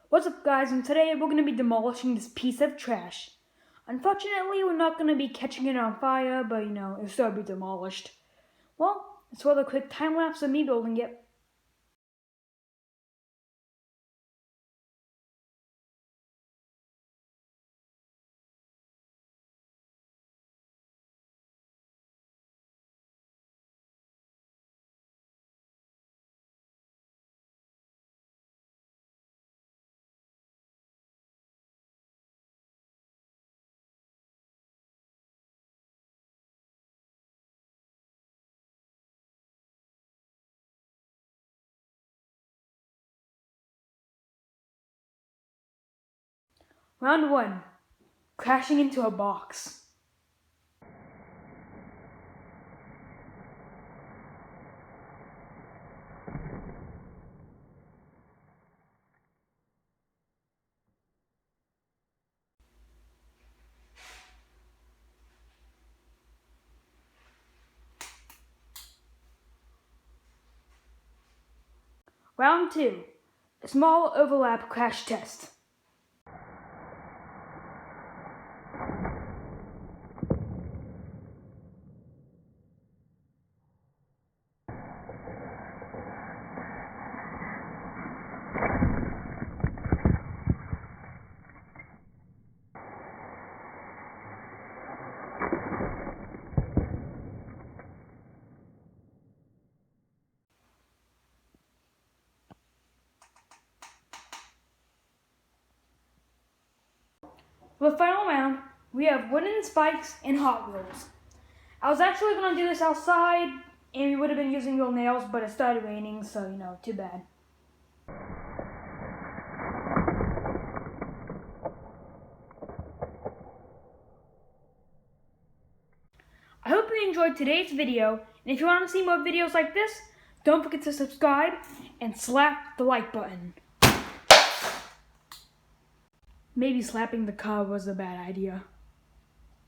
What's up, guys, and today we're going to be demolishing this piece of trash. Unfortunately, we're not going to be catching it on fire, but it'll still be demolished. Well, it's for the quick time lapse of me building it. Round 1. Crashing into a box. Round 2. A small overlap crash test. For the final round, we have wooden spikes and Hot Wheels. I was actually going to do this outside, and we would have been using real nails, but it started raining, so too bad. I hope you enjoyed today's video, and if you want to see more videos like this, don't forget to subscribe and slap the like button. Maybe slapping the car was a bad idea.